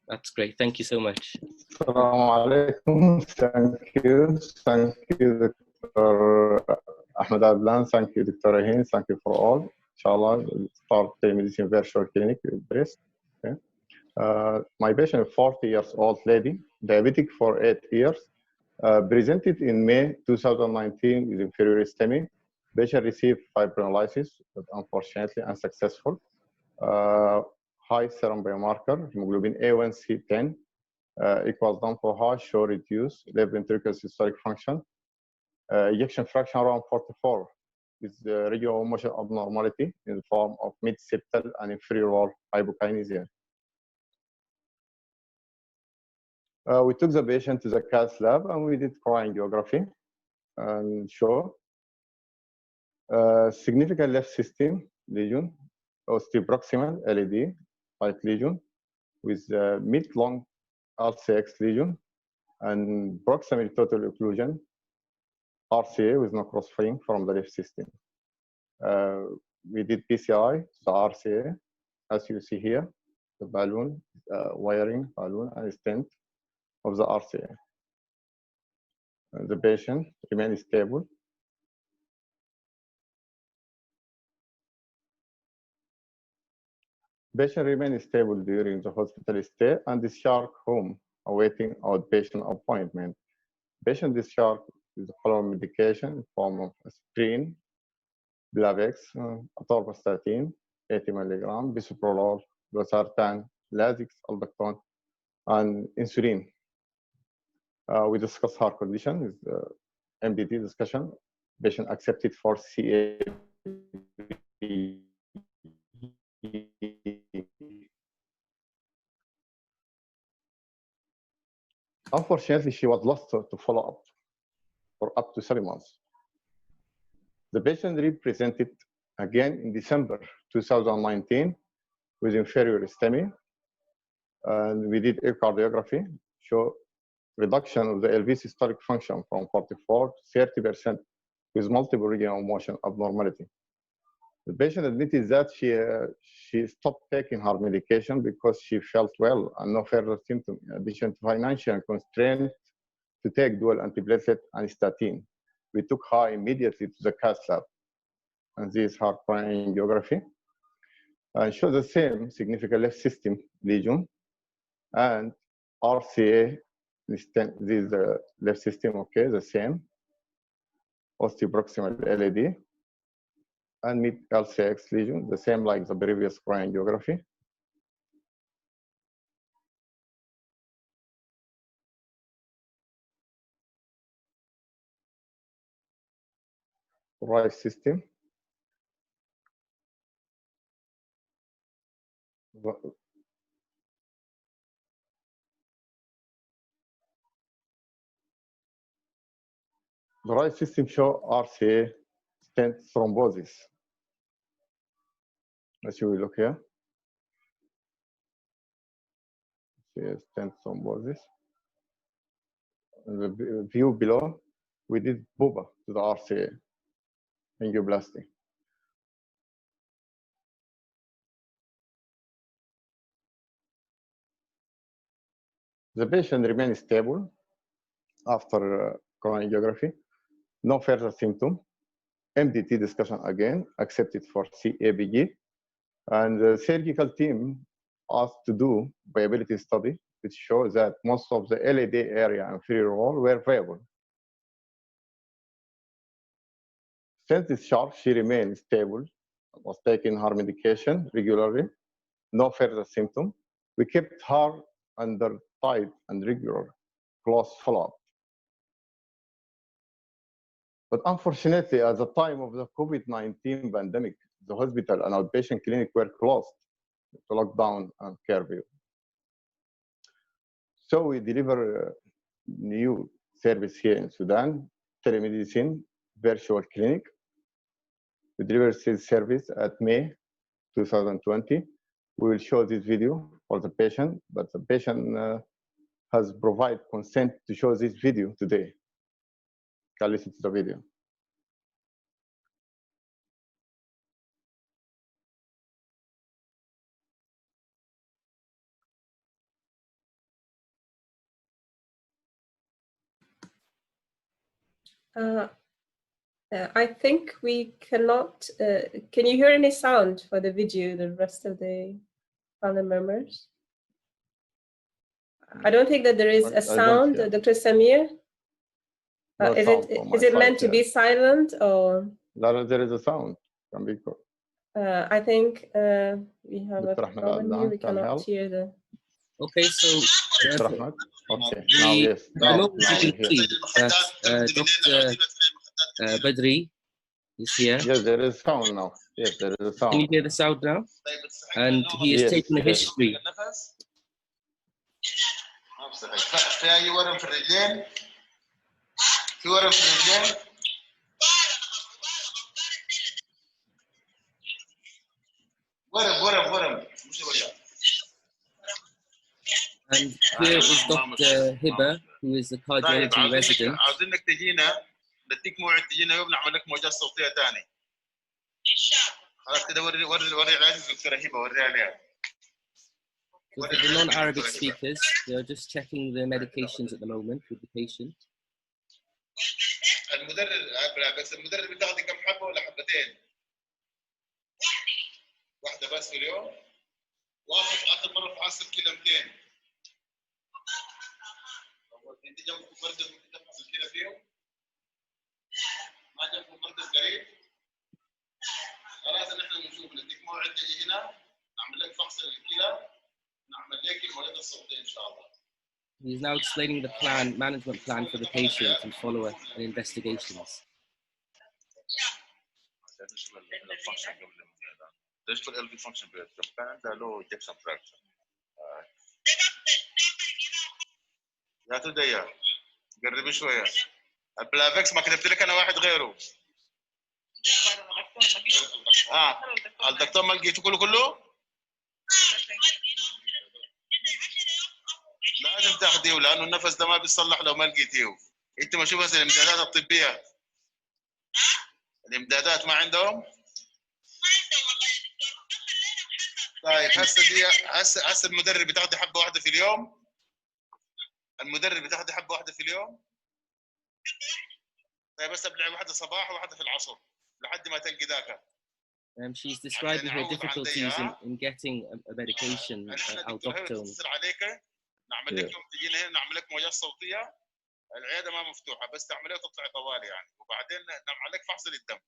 That's great. Thank you so much. Assalamu alaikum. Thank you, Dr. Ahmed Adlan. Thank you, Dr. Raheen. Thank you for all. Inshallah, we'll start telemedicine virtual clinic with breast. Okay. My patient, a 40 years old lady, diabetic for 8 years, presented in May 2019 with inferior STEMI. Patient received fibrinolysis, but unfortunately unsuccessful. High serum biomarker, hemoglobin A1C 10, equals down for high, show reduce, left ventricular systolic function, ejection fraction around 44, with regular motion abnormality in the form of mid-septal and inferior wall hypokinesia. We took the patient to the cath lab and we did chorangiography and show significant left system lesion, osteoproximal LED like lesion with mid-long RCX lesion and proximal total occlusion RCA with no crossfeeding from the left system. We did PCI, the RCA, as you see here, the balloon, wiring balloon and stent of the RCA. The patient remains stable. Patient remains stable during the hospital stay and discharged home, awaiting outpatient appointment. Patient discharged with the following medication in form of aspirin, Blavex, atorvastatin, 80 mg, bisoprolol, losartan, Lasix, aldactone, and insulin. We discussed her condition with MDT discussion. Patient accepted for CA. Unfortunately, she was lost to follow up for up to 7 months. The patient represented again in December 2019 with inferior STEMI, and we did echocardiography, show reduction of the LV systolic function from 44 to 30% with multiple regional motion abnormality. The patient admitted that she stopped taking her medication because she felt well and no further symptoms, in addition to financial constraint to take dual antiplatelet and statin. We took her immediately to the cath lab, and this is her chorangiography, and shows the same significant left system lesion and RCA. This is the left system, okay, the same. Osteoproximal LED and mid LCX lesion, the same like the previous chorangiography. Right system. The right system show RCA stent thrombosis. As you will look here. See stent thrombosis. In the view below, we did BUBA to the RCA angioplasty. The patient remained stable after chorangiography, no further symptom. MDT discussion again, accepted for CABG, and the surgical team asked to do viability study, which shows that most of the LAD area and inferior wall were viable. Since discharge, she remained stable, was taking her medication regularly, no further symptom. We kept her under tight and regular close follow-up. But unfortunately, at the time of the COVID-19 pandemic, the hospital and outpatient clinic were closed to lockdown and curfew. So we deliver a new service here in Sudan, telemedicine virtual clinic. We delivered this service at May 2020. We will show this video for the patient, but the patient has provided consent to show this video today. Can listen to the video. I think we cannot. Can you hear any sound for the video? The rest of the panel members. I don't think that there is a sound, Dr. Samir. No is it meant to be silent or? No, there is a sound. Can be. I think we have a problem here. We cannot hear the. Okay, so okay. Now yes. Now you can see that Dr. Badri is here. Yes, there is sound now. Yes, there is a sound. Can you hear the sound now? And he is taking the history. في أي ورم في الرجلين؟ في ورم في الرجلين؟ ورم مش وجع. And here is Dr. Hiba, who is the cardiology resident. عاوزينك تجينا نديك موعد تجينا يوم نعمل لك موجات صوتية ثاني. خلاص كده وري علاج الدكتورة هبة وريها عليها. So for the non-Arabic speakers, they are just checking the medications at the moment with the patient. المدرب بتاخذي كم حبة ولا حبتين؟ واحدة بس في اليوم. واحد آخر مرة في عصر كيلو 200. انت جنبك مقدس ممكن تفحص الكلى فيهم؟ ما جنبك مقدس قريب؟ خلاص نحن بنشوف نديك موعد تجي هنا نعمل لك فحص الكلى نعمل لك المواد الصوتية إن شاء الله. He is now explaining the management plan for the patient and follow-up and investigations. ليش في ال function بيت؟ كان عنده له ejection fraction. يا تديا قربي شويه البلافكس ما كتبت لك انا واحد غيره الدكتور ما لقيته كله لازم تاخذيه لانه النفس ده ما بيصلح لو ما لقيتيه انت ما شوف بس الامدادات الطبيه الامدادات ما عندهم طيب هسه المدرب بتاخذي حبه واحده في اليوم المدرب بتاخذي حبه واحده في اليوم طيب بس ابلع واحده صباح وواحده في العصر لحد ما تلقي ذاك. She's describing her difficulties in getting a medication aldoptone. نعمل لك يوم تجينا هنا نعمل لك موجات صوتيه العياده ما مفتوحه بس تعمليها وتطلعي طوالي يعني وبعدين نعمل لك فحص للدم.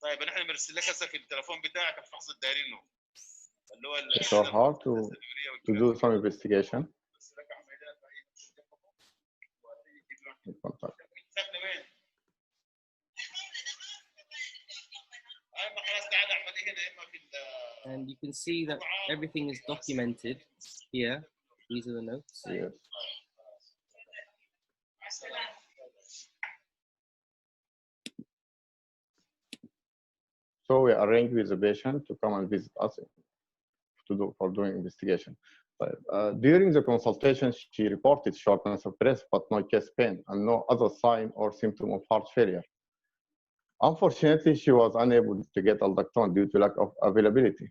طيب نحن بنرسل لك هسه في التليفون بتاعك الفحص الدايرينه اللي هو So how to do some investigation. And you can see that everything is documented here. These are the notes. Yes. So we arranged with the patient to come and visit us for doing investigation. During the consultation, she reported shortness of breath, but no chest pain and no other sign or symptom of heart failure. Unfortunately, she was unable to get aldactone due to lack of availability.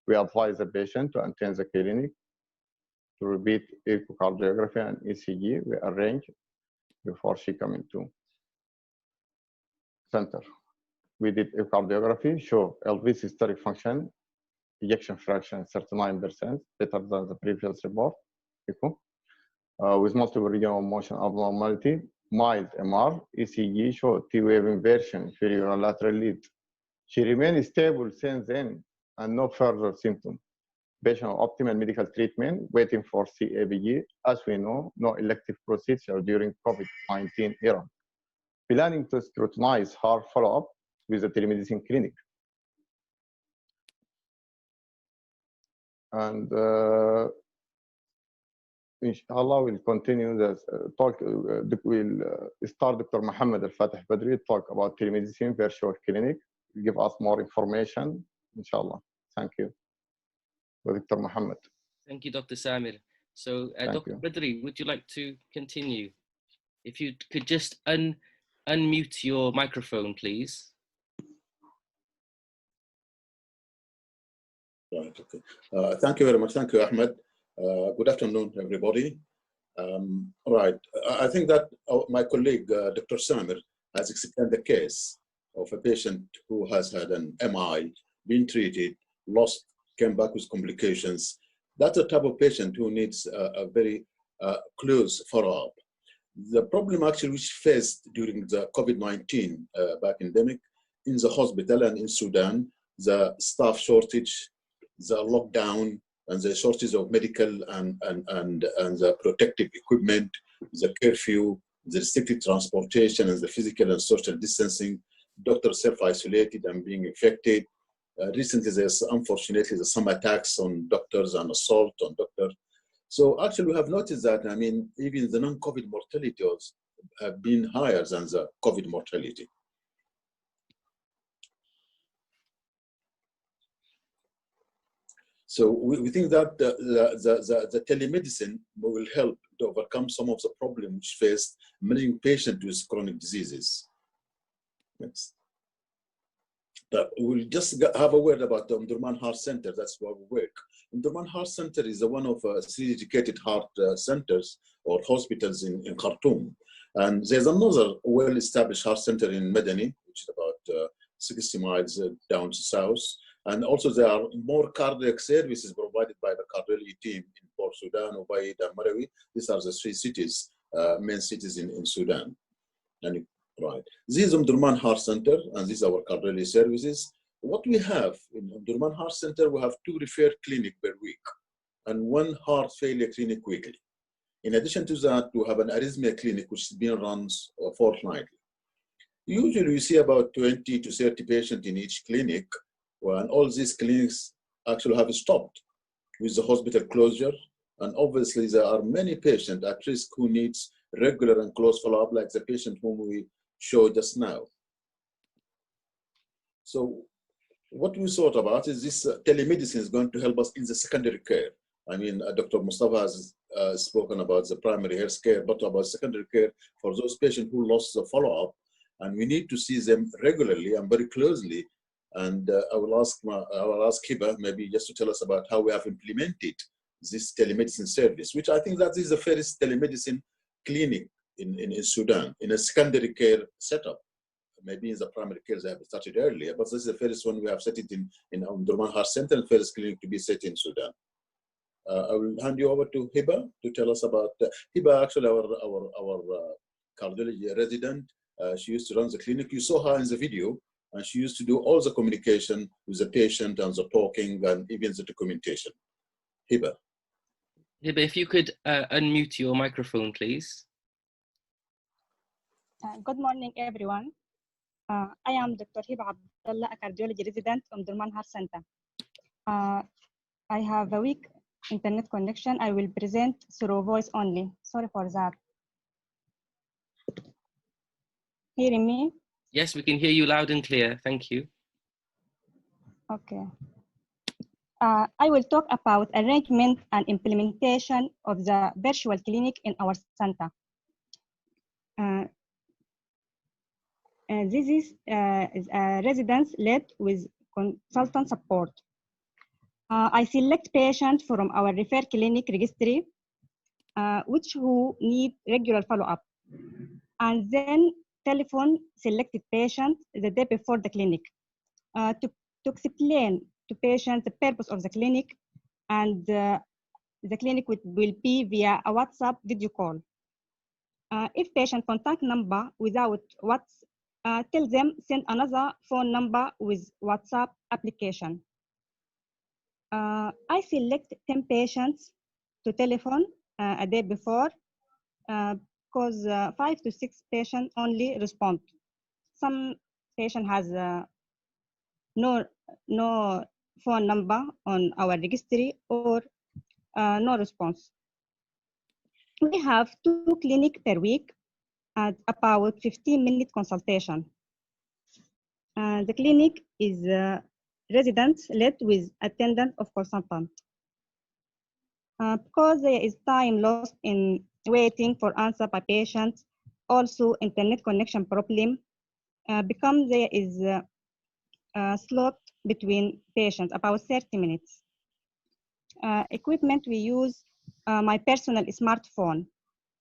We advised the patient to attend the clinic to repeat echocardiography and ECG we arranged before she came into center. We did echocardiography, show LV systolic function, ejection fraction 39%, better than the previous report, echo, with multiple regional motion abnormality, mild MR, ECG showed T-wave inversion, inferior lateral lead. She remained stable since then and no further symptom. Patient on optimal medical treatment, waiting for CABG. As we know, no elective procedure during COVID-19 era. Planning to scrutinize her follow-up with the telemedicine clinic. And inshallah, we'll continue the talk. We'll start Dr. Mohamed Al-Fatih Badri talk about telemedicine virtual clinic. He'll give us more information, inshallah. Thank you. Dr. Mohamed. Thank you, Dr. Samir. So, Dr. Badri, would you like to continue? If you could just unmute your microphone, please. Right, okay. Thank you very much. Thank you, Ahmed. Good afternoon, everybody. Right. I think that my colleague, Dr. Samir, has explained the case of a patient who has had an MI, been treated, lost, came back with complications. That's a type of patient who needs a very close follow-up. The problem actually which faced during the COVID-19 pandemic in the hospital and in Sudan, the staff shortage, the lockdown, and the shortage of medical and the protective equipment, the curfew, the restricted transportation, and the physical and social distancing, doctors self-isolated and being infected. Recently, there's unfortunately some attacks on doctors and assault on doctors. So actually, we have noticed that, I mean, even the non-COVID mortality have been higher than the COVID mortality. So we think that the telemedicine will help to overcome some of the problems which faced many patients with chronic diseases. Next. We'll just have a word about the Omdurman Heart Centre. That's where we work. Omdurman Heart Centre is one of 3 dedicated heart centers or hospitals in Khartoum. And there's another well-established heart center in Medani, which is about 60 miles down to south. And also there are more cardiac services provided by the cardiology team in Port Sudan, Ubaid, and Marawi. These are the 3 cities, main cities in Sudan. And right. This is Omdurman Heart Centre, and these are our cardiology services. What we have in Omdurman Heart Centre, we have 2 referred clinics per week and 1 heart failure clinic weekly. In addition to that, we have an arrhythmia clinic which is being run fortnightly. Usually we see about 20 to 30 patients in each clinic, and all these clinics actually have stopped with the hospital closure. And obviously there are many patients at risk who needs regular and close follow-up, like the patient whom we showed just now. So what we thought about is this telemedicine is going to help us in the secondary care. I mean, Dr. Mustafa has spoken about the primary health care, but about secondary care for those patients who lost the follow-up, and we need to see them regularly and very closely. And I will ask Hiba maybe just to tell us about how we have implemented this telemedicine service, which I think that is the first telemedicine clinic in Sudan, in a secondary care setup. Maybe in the primary care they have started earlier, but this is the first one we have set it in Omdurman Heart Centre, and first clinic to be set in Sudan. I will hand you over to Hiba to tell us about Hiba, actually our cardiology resident. She used to run the clinic. You saw her in the video, and she used to do all the communication with the patient and the talking and even the documentation. Hiba. Hiba, if you could unmute your microphone, please. Good morning, everyone. I am Dr. Hiba Abdallah, a cardiology resident from Omdurman Heart Centre. I have a weak internet connection. I will present through voice only. Sorry for that. Hearing me? Yes, we can hear you loud and clear. Thank you. Okay. I will talk about arrangement and implementation of the virtual clinic in our center. This is a residence led with consultant support. I select patients from our refer clinic registry, which who need regular follow-up, and then telephone selected patients the day before the clinic to explain to patients the purpose of the clinic, and the clinic will be via a WhatsApp video call. If patient contact number without tell them send another phone number with WhatsApp application. I select 10 patients to telephone a day before because 5 to 6 patients only respond. Some patient has no phone number on our registry or no response. We have 2 clinics per week at about 15-minute consultation. The clinic is residence-led with attendance of consultant. Because there is time lost in waiting for answer by patients, also internet connection problem, become there is a slot between patients, about 30 minutes. Equipment we use, my personal smartphone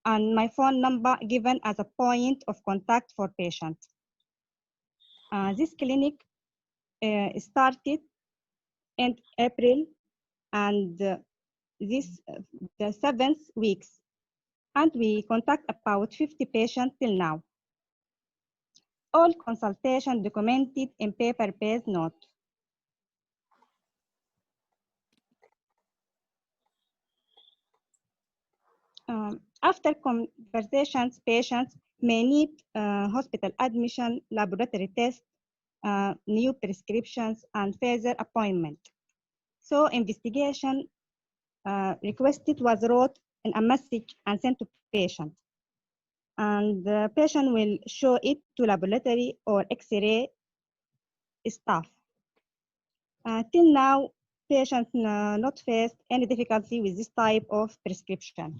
and my phone number given as a point of contact for patients. This clinic started in April, and this the 7th weeks, and we contact about 50 patients till now. All consultation documented in paper-based note. After conversations, patients may need hospital admission, laboratory tests, new prescriptions, and further appointment. So investigation requested was wrote in a message and sent to patient. And the patient will show it to laboratory or X-ray staff. Till now, patients not faced any difficulty with this type of prescription.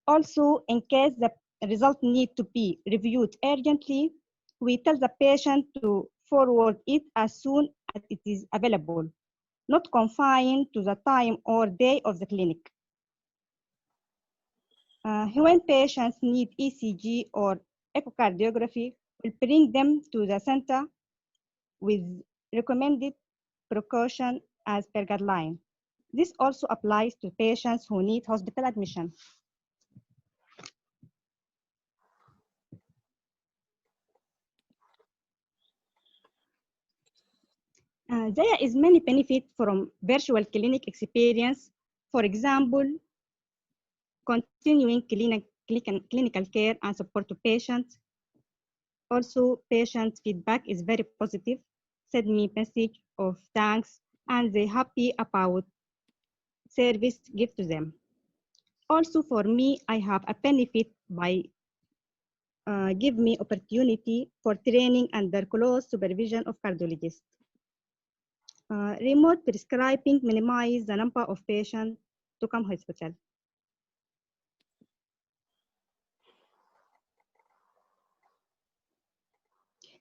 Also, in case the result need to be reviewed urgently, we tell the patient to forward it as soon as it is available, not confined to the time or day of the clinic. When patients need ECG or echocardiography, we'll bring them to the center with recommended precaution as per guideline. This also applies to patients who need hospital admission. There is many benefits from virtual clinic experience. For example, continuing clinical care and support to patients. Also, patient feedback is very positive. Send me message of thanks and they happy about service give to them. Also for me, I have a benefit by give me opportunity for training under close supervision of cardiologists. Remote prescribing minimize the number of patients to come hospital.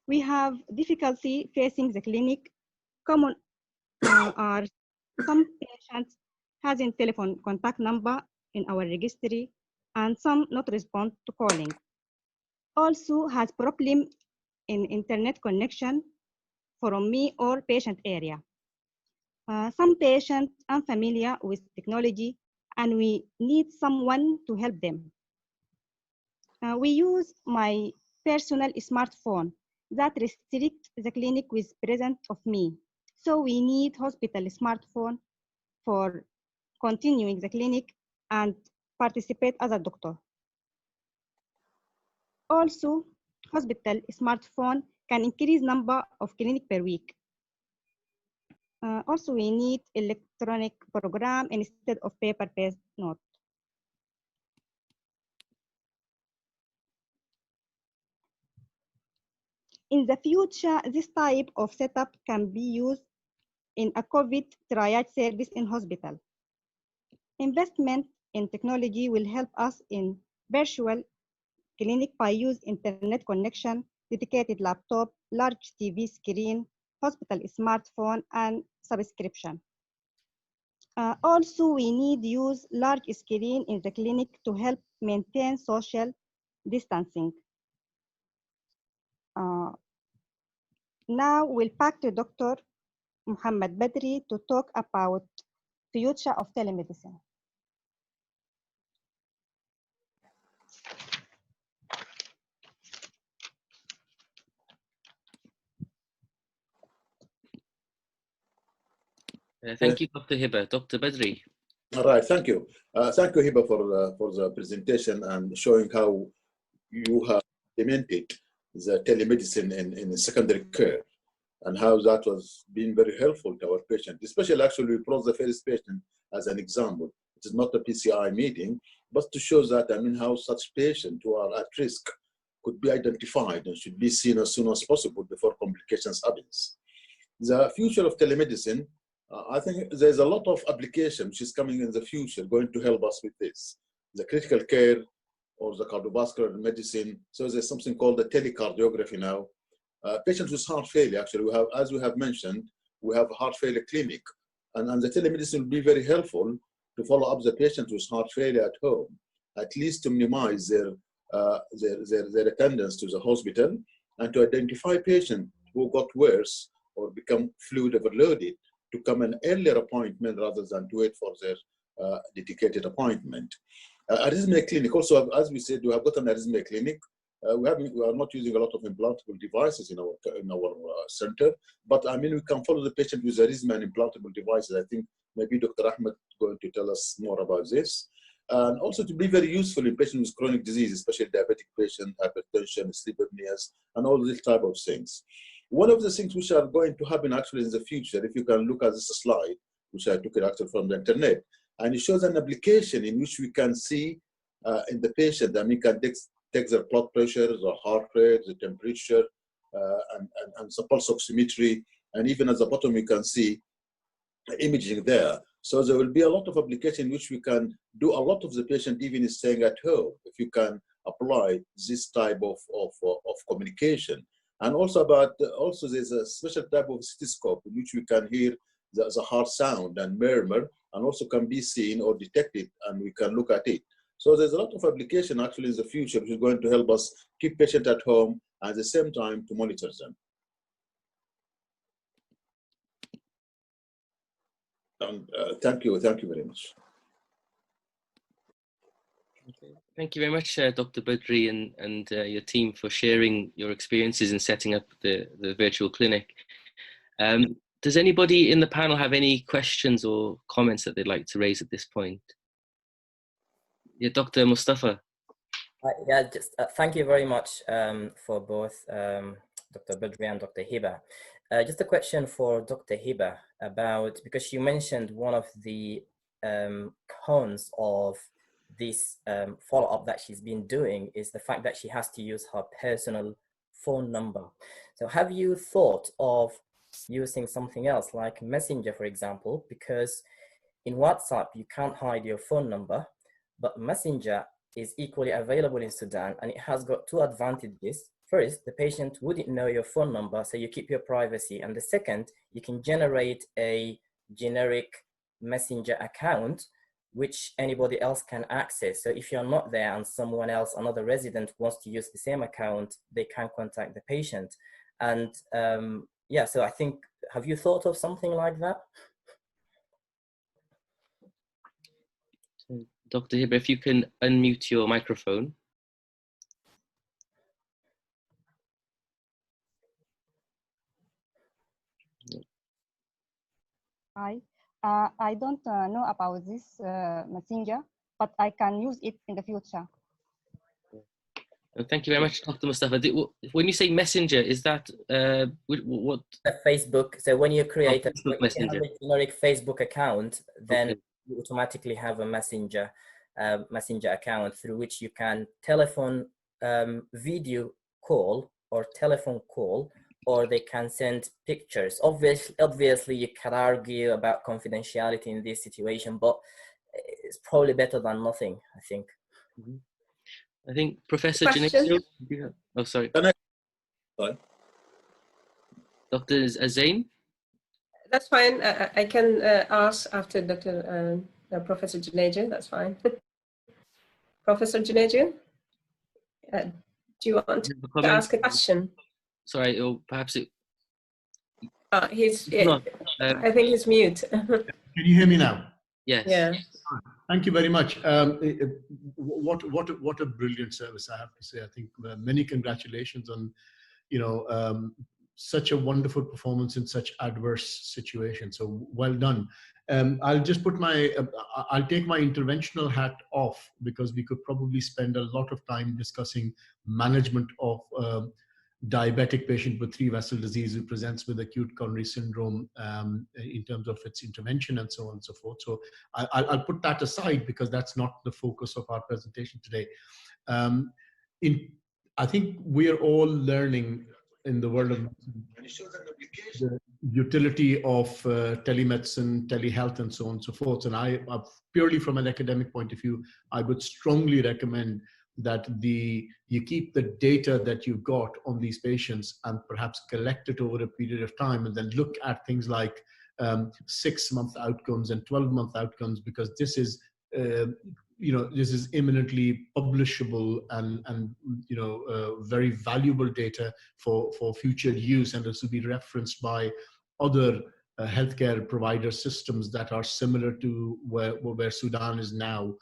We have difficulty facing the clinic. Common are some patients having telephone contact number in our registry and some not respond to calling. Also has problem in internet connection from me or patient area. Some patients unfamiliar with technology and we need someone to help them. We use my personal smartphone that restricts the clinic with presence of me. So we need hospital smartphone for continuing the clinic and participate as a doctor. Also, hospital smartphone can increase number of clinic per week. Also, we need electronic program instead of paper-based note. In the future, this type of setup can be used in a COVID triage service in hospital. Investment in technology will help us in virtual clinic by use internet connection, dedicated laptop, large TV screen, hospital smartphone, and subscription. Also, we need use large screen in the clinic to help maintain social distancing. Now we'll back to Dr. Mohamed Badri to talk about future of telemedicine. Thank you, Dr. Hiba. Dr. Badri. All right, thank you. Thank you, Hiba, for the presentation and showing how you have implemented the telemedicine in secondary care and how that was being very helpful to our patient. Especially, actually, we brought the first patient as an example. It is not a PCI meeting, but to show that, I mean, how such patients who are at risk could be identified and should be seen as soon as possible before complications happens. The future of telemedicine, I think there's a lot of application which is coming in the future going to help us with this. The critical care or the cardiovascular medicine. So there's something called the telecardiography now. Patients with heart failure, actually, we have, as we have mentioned, we have a heart failure clinic. And the telemedicine will be very helpful to follow up the patient with heart failure at home at least to minimize their attendance to the hospital, and to identify patients who got worse or become fluid overloaded to come an earlier appointment rather than to wait for their dedicated appointment. Arrhythmia clinic also, as we said, we have got an arrhythmia clinic. We are not using a lot of implantable devices in our center, but I mean, we can follow the patient with arrhythmia and implantable devices. I think maybe Dr. Ahmed is going to tell us more about this. And also to be very useful in patients with chronic disease, especially diabetic patients, hypertension, sleep apneas, and all these type of things. One of the things which are going to happen actually in the future, if you can look at this slide, which I took it actually from the internet, and it shows an application in which we can see in the patient, and we can take their blood pressure, the heart rate, the temperature, and the pulse oximetry, and even at the bottom we can see imaging there. So there will be a lot of application in which we can do a lot of the patient even staying at home, if you can apply this type of communication. And also there's a special type of stethoscope in which we can hear the heart sound and murmur, and also can be seen or detected, and we can look at it. So there's a lot of application actually in the future which is going to help us keep patients at home and at the same time to monitor them. And thank you very much. Okay. Thank you very much, Dr. Badri and your team for sharing your experiences in setting up the virtual clinic. Does anybody in the panel have any questions or comments that they'd like to raise at this point? Yeah, Dr. Mustafa. Yeah, just thank you very much for both Dr. Badri and Dr. Hiba. Just a question for Dr. Hiba about, because you mentioned one of the cons of this follow-up that she's been doing is the fact that she has to use her personal phone number. So have you thought of using something else like Messenger, for example? Because in WhatsApp, you can't hide your phone number, but Messenger is equally available in Sudan, and it has got two advantages. First, the patient wouldn't know your phone number, so you keep your privacy. And the second, you can generate a generic Messenger account, which anybody else can access. So if you're not there and someone else, another resident wants to use the same account, they can contact the patient. And yeah, so I think, have you thought of something like that? Dr. Hiba, if you can unmute your microphone. Hi, I don't know about this Messenger, but I can use it in the future. Thank you very much, Dr. Mustafa. When you say Messenger, is that what? Facebook. So when you create a generic Facebook account, then okay, you automatically have a Messenger account through which you can telephone, video call or telephone call, or they can send pictures. Obviously, you can argue about confidentiality in this situation, but it's probably better than nothing, I think. Mm-hmm. I think Professor Janae, oh, sorry. Dr. Azain? That's fine. I can ask after Professor Junaid. That's fine. Professor Junaid, do you want to ask a question? Sorry, or perhaps it... he's not. I think he's mute. Can you hear me now? Yes. Yeah. Thank you very much. What a brilliant service, I have to say. I think many congratulations on, such a wonderful performance in such adverse situations. So well done. I'll just put I'll take my interventional hat off, because we could probably spend a lot of time discussing management of diabetic patient with 3-vessel disease who presents with acute coronary syndrome in terms of its intervention and so on and so forth. So I'll put that aside, because that's not the focus of our presentation today. I think we are all learning in the world of the utility of telemedicine, telehealth, and so on and so forth. And I purely from an academic point of view, I would strongly recommend that you keep the data that you've got on these patients and perhaps collect it over a period of time, and then look at things like 6-month outcomes and 12-month outcomes, because this is this is imminently publishable and very valuable data for future use, and this will be referenced by other healthcare provider systems that are similar to where Sudan is now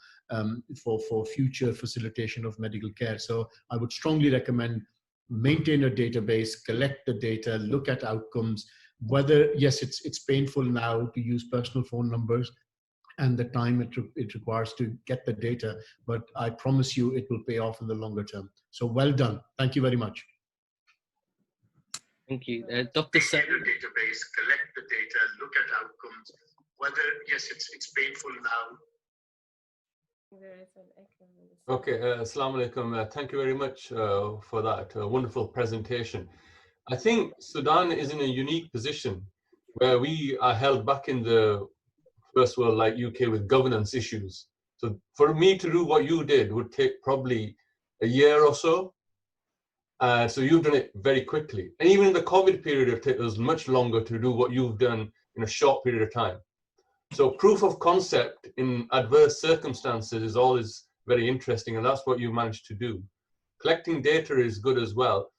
for future facilitation of medical care. So I would strongly recommend maintain a database, collect the data, look at outcomes, whether, yes, it's painful now to use personal phone numbers and the time it requires to get the data, but I promise you it will pay off in the longer term. So well done. Thank you very much. Thank you. Dr. Samir. Database, collect the data, look at outcomes, whether, yes, it's painful now. Okay, Assalamu alaikum. Thank you very much for that wonderful presentation. I think Sudan is in a unique position where we are held back in the first world like UK with governance issues. So for me to do what you did would take probably a year or so. So you've done it very quickly. And even in the COVID period, it took us much longer to do what you've done in a short period of time. So proof of concept in adverse circumstances is always very interesting, and that's what you managed to do. Collecting data is good as well.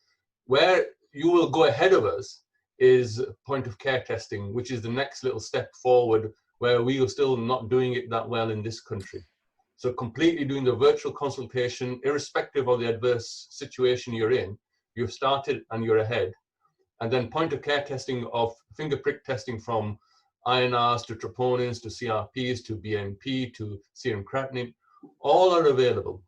Where you will go ahead of us is point of care testing, which is the next little step forward, where we are still not doing it that well in this country. So completely doing the virtual consultation, irrespective of the adverse situation you're in, you've started and you're ahead. And then point of care testing of finger prick testing from INRs to troponins to CRPs to BNP to serum creatinine, all are available.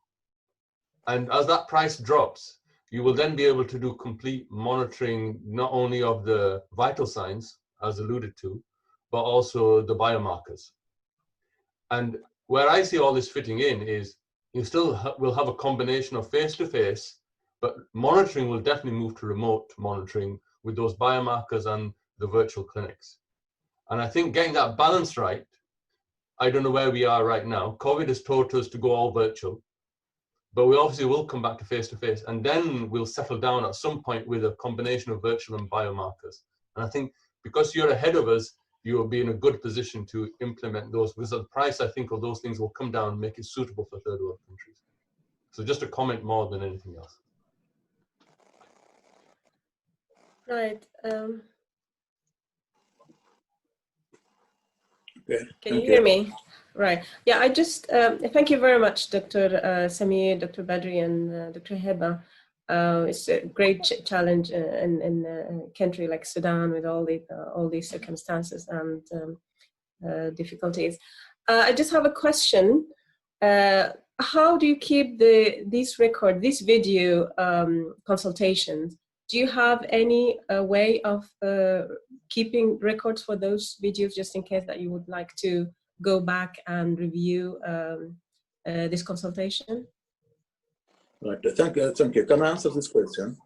And as that price drops, you will then be able to do complete monitoring, not only of the vital signs, as alluded to, but also the biomarkers. And where I see all this fitting in is you still will have a combination of face-to-face, but monitoring will definitely move to remote monitoring with those biomarkers and the virtual clinics. And I think getting that balance right, I don't know where we are right now. COVID has taught us to go all virtual, but we obviously will come back to face-to-face, and then we'll settle down at some point with a combination of virtual and biomarkers. And I think because you're ahead of us, you will be in a good position to implement those, because the price, I think, of those things will come down and make it suitable for third world countries. So just a comment more than anything else. Right. Okay. Can you hear me? Right. Yeah, I just, thank you very much, Dr. Samir, Dr. Badri, and Dr. Hiba. It's a great challenge in a country like Sudan with all these circumstances and difficulties. I just have a question. How do you keep these video consultations? Do you have any way of keeping records for those videos, just in case that you would like to go back and review this consultation? Right. Thank you. Can I answer this question?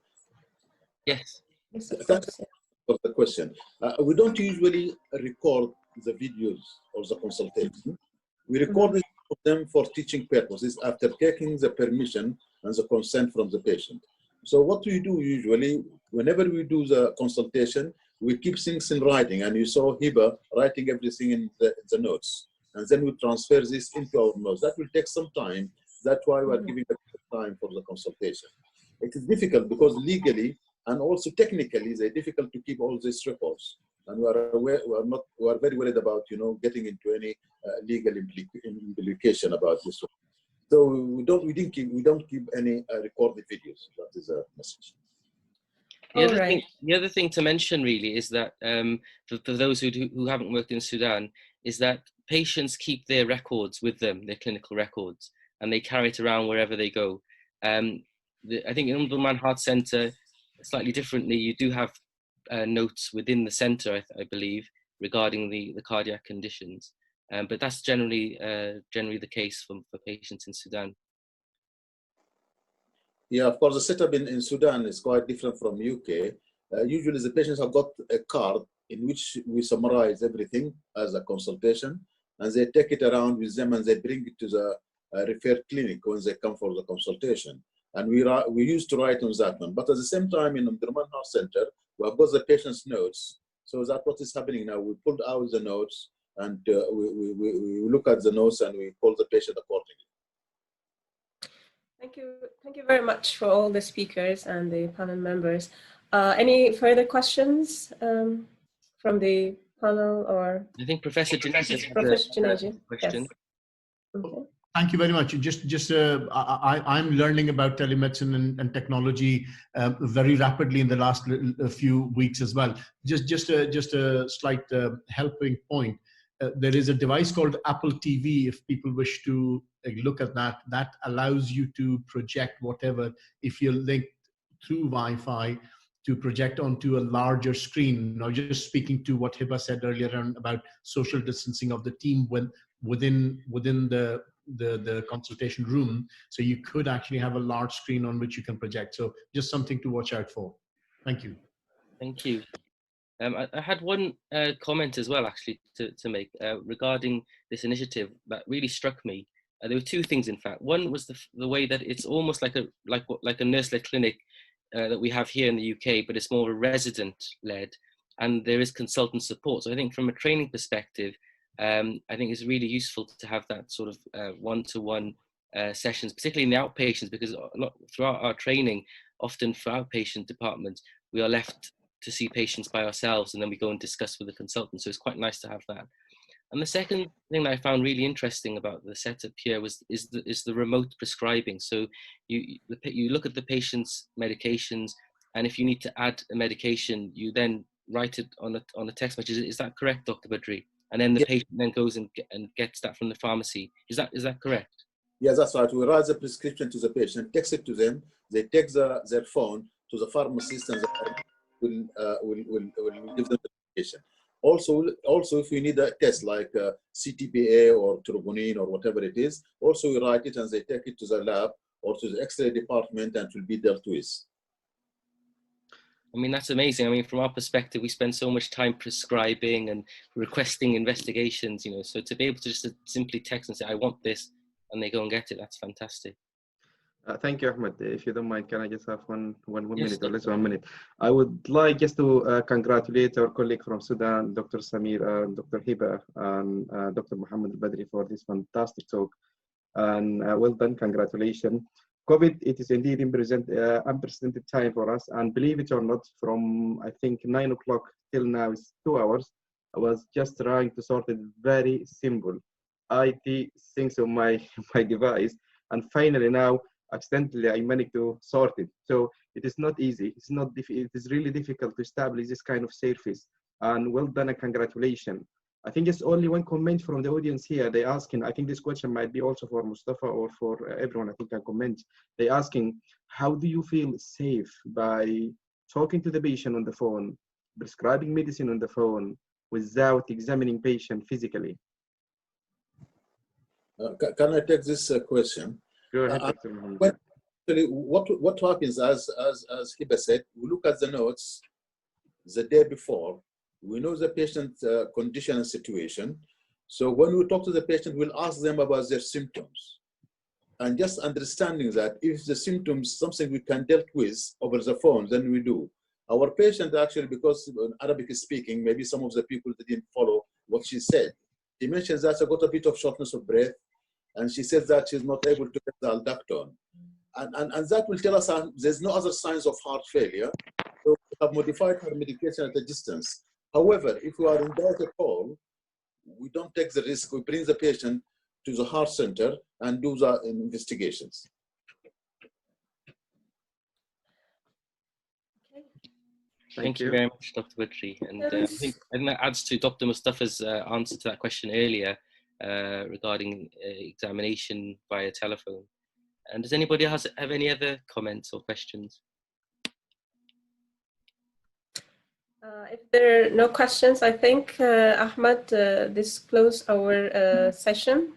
Yes. Yes, of Thanks course. for the question. We don't usually record the videos of the consultation. We record them for teaching purposes after taking the permission and the consent from the patient. So what we do usually, whenever we do the consultation, we keep things in writing, and you saw Hiba writing everything in the notes, and then we transfer this into our notes. That will take some time. That's why we are giving time for the consultation. It is difficult because legally and also technically, they're difficult to keep all these records. And we are very worried about, getting into any legal implication about this one. So we don't keep any recorded videos. That is a message. The other thing to mention really is that for those who haven't worked in Sudan, is that patients keep their records with them, their clinical records, and they carry it around wherever they go. I think in Omdurman Heart Centre, slightly differently, you do have notes within the centre, I believe, regarding the cardiac conditions. But that's generally the case for patients in Sudan. Yeah, of course, the setup in Sudan is quite different from UK. Usually the patients have got a card in which we summarize everything as a consultation, and they take it around with them and they bring it to the referred clinic when they come for the consultation. And we used to write on that one. But at the same time, in Omdurman Heart Centre, we have got the patient's notes. So that's what is happening now. We pulled out the notes and we look at the notes and we call the patient accordingly. Thank you very much for all the speakers and the panel members. Any further questions from the panel or? I think Professor Junaid Professor has a Junaid, question. yes. Okay. Thank you very much. I'm learning about telemedicine and technology very rapidly in the last few weeks as well. Just a slight helping point. There is a device called Apple TV. If people wish to look at that, that allows you to project whatever, if you're linked through Wi-Fi, to project onto a larger screen. Now, just speaking to what Hiba said earlier on about social distancing of the team within the consultation room, so you could actually have a large screen on which you can project. So just something to watch out for. Thank you. Thank you. I had one comment as well, actually, to make regarding this initiative that really struck me. There were two things, in fact. One was the way that it's almost like a nurse-led clinic that we have here in the UK, but it's more resident-led, and there is consultant support. So I think from a training perspective, I think it's really useful to have that sort of one-to-one sessions, particularly in the outpatients, because throughout our training, often for outpatient departments, we are left to see patients by ourselves, and then we go and discuss with the consultant. So it's quite nice to have that. And the second thing that I found really interesting about the setup here is the remote prescribing. So you look at the patient's medications, and if you need to add a medication, you then write it on a text message. Is that correct, Dr. Badri? And then the patient then goes and gets that from the pharmacy. Is that correct? Yes, that's right. We write the prescription to the patient, text it to them. They take their phone to the pharmacist, and will give them the medication. Also, if we need a test like CTPA or troponin or whatever it is, also we write it and they take it to the lab or to the X-ray department and it will be dealt with. I mean, that's amazing. I mean, from our perspective, we spend so much time prescribing and requesting investigations, you know, so to be able to just simply text and say, I want this, and they go and get it, that's fantastic. Thank you, Ahmed. If you don't mind, can I just have one Yes, minute or less 1 minute? I would like just to congratulate our colleague from Sudan, Dr. Samir and Dr. Hiba and Dr. Mohamed Badri for this fantastic talk. And well done, congratulations. COVID, it is indeed unprecedented time for us. And believe it or not, from I think 9 o'clock till now is 2 hours. I was just trying to sort it very simple IT things on my device. And finally now, accidentally, I managed to sort it. So it is not easy. It is really difficult to establish this kind of surface. And well done and congratulations. I think it's only one comment from the audience here. They asking, I think this question might be also for Mustafa or for everyone. I think I comment. They asking, how do you feel safe by talking to the patient on the phone, prescribing medicine on the phone without examining patient physically? Can I take this question? Go ahead, Dr. Mohamed. Actually, what happens, as Hiba said, we look at the notes the day before. We know the patient's condition and situation. So when we talk to the patient, we'll ask them about their symptoms. And just understanding that if the symptoms something we can deal with over the phone, then we do. Our patient actually, because Arabic is speaking, maybe some of the people didn't follow what she said. She mentions that she got a bit of shortness of breath, and she says that she's not able to get the aldactone. And that will tell us there's no other signs of heart failure. So we have modified her medication at a distance. However, if we are in doubt at all, we don't take the risk. We bring the patient to the heart center and do the investigations. Thank you very much, Dr. Badri. And I think that adds to Dr. Mustafa's answer to that question earlier regarding examination via telephone. And does anybody else have any other comments or questions? If there are no questions, I think, Ahmed, this closes our session.